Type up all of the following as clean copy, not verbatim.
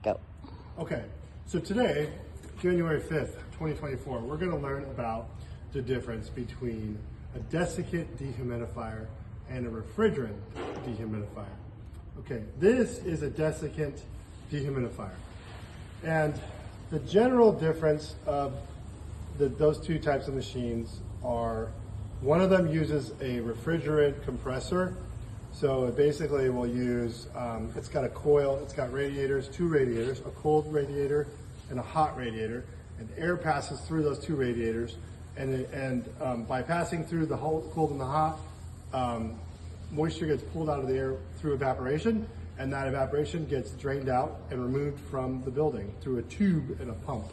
Go. Okay, so today, January 5th, 2024, we're going to learn about the difference between a desiccant dehumidifier and a refrigerant dehumidifier. Okay, this is a desiccant dehumidifier. And the general difference of those two types of machines are, one of them uses a refrigerant compressor. So it basically will use, it's got a coil, it's got radiators, two radiators, a cold radiator and a hot radiator, and air passes through those two radiators, and by passing through the cold and the hot, moisture gets pulled out of the air through evaporation, and that evaporation gets drained out and removed from the building through a tube and a pump.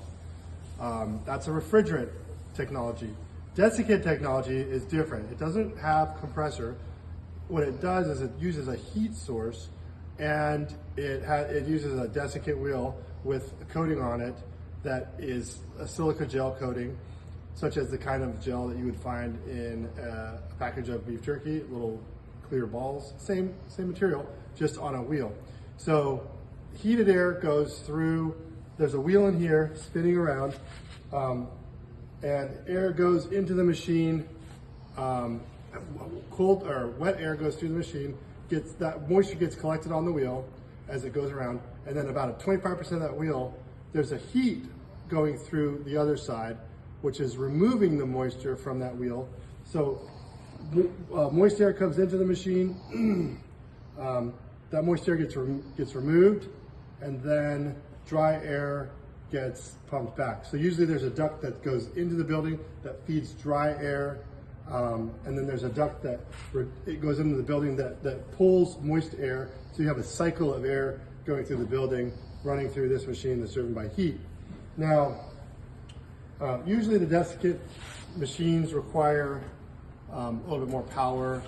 That's a refrigerant technology. Desiccant technology is different. It doesn't have compressor. What it does is it uses a heat source, and it uses a desiccant wheel with a coating on it that is a silica gel coating, such as the kind of gel that you would find in a package of beef jerky, little clear balls, same material, just on a wheel. So heated air goes through, there's a wheel in here spinning around, and air goes into the machine. Cold or wet air goes through the machine, that moisture gets collected on the wheel as it goes around, and then about 25% of that wheel, there's a heat going through the other side, which is removing the moisture from that wheel. So moist air comes into the machine, that moist air gets removed, and then dry air gets pumped back. So usually there's a duct that goes into the building that feeds dry air, and then there's a duct that it goes into the building that pulls moist air. So you have a cycle of air going through the building, running through this machine that's driven by heat. Now, usually the desiccant machines require a little bit more power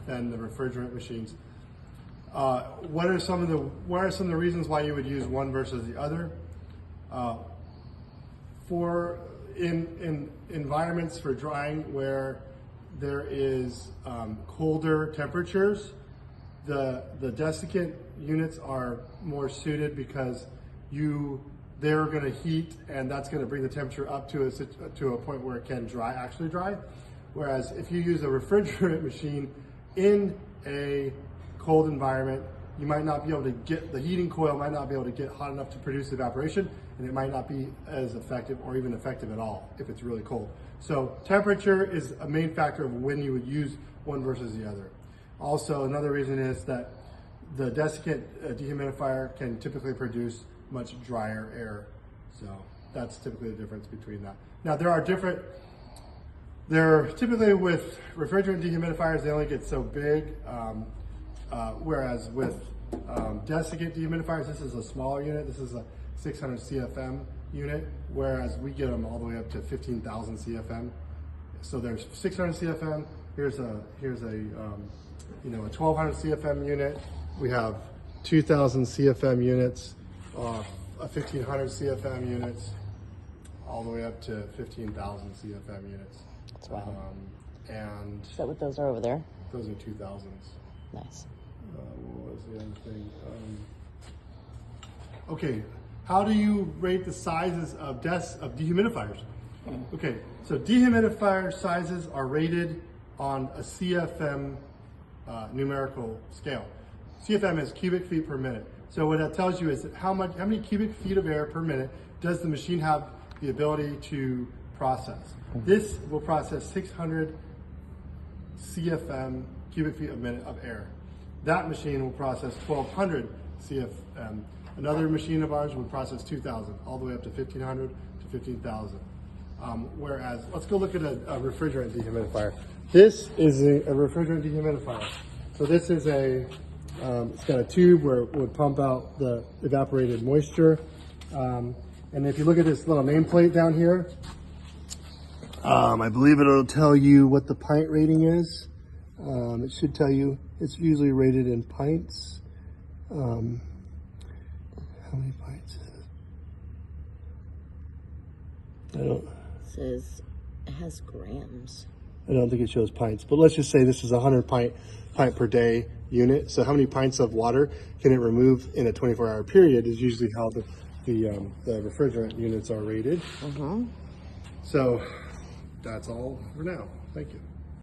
than the refrigerant machines. What are some of the reasons why you would use one versus the other? In environments for drying where there is colder temperatures, the desiccant units are more suited because they're going to heat, and that's going to bring the temperature up to a point where it can actually dry. Whereas if you use a refrigerant machine in a cold environment, you might not be able to get, the heating coil might not be able to get hot enough to produce evaporation, and it might not be as effective or even effective at all if it's really cold. So temperature is a main factor of when you would use one versus the other. Also, another reason is that the desiccant dehumidifier can typically produce much drier air. So that's typically the difference between that. Now typically with refrigerant dehumidifiers, they only get so big, whereas with desiccant dehumidifiers, this is a smaller unit. This is a 600 CFM unit, whereas we get them all the way up to 15,000 CFM. So there's 600 CFM. Here's a 1200 CFM unit. We have 2,000 CFM units, 1,500 CFM units, all the way up to 15,000 CFM units. That's wild. And is that what those are over there? Those are 2000s. Nice. What was the other thing? Okay, how do you rate the sizes of dehumidifiers? Okay, so dehumidifier sizes are rated on a CFM numerical scale. CFM is cubic feet per minute. So what that tells you is how many cubic feet of air per minute does the machine have the ability to process. This will process 600 CFM, cubic feet a minute of air. That machine will process 1,200 CFM. Another machine of ours would process 2,000, all the way up to 1,500 to 15,000. Whereas, let's go look at a refrigerant dehumidifier. This is a refrigerant dehumidifier. So this is it's got a tube where it would pump out the evaporated moisture. And if you look at this little nameplate down here, I believe it'll tell you what the pint rating is. It should tell you, it's usually rated in pints. How many pints is it? It says it has grams. I don't think it shows pints, but let's just say this is a 100 pint per day unit. So how many pints of water can it remove in a 24-hour period is usually how the refrigerant units are rated. So that's all for now. Thank you.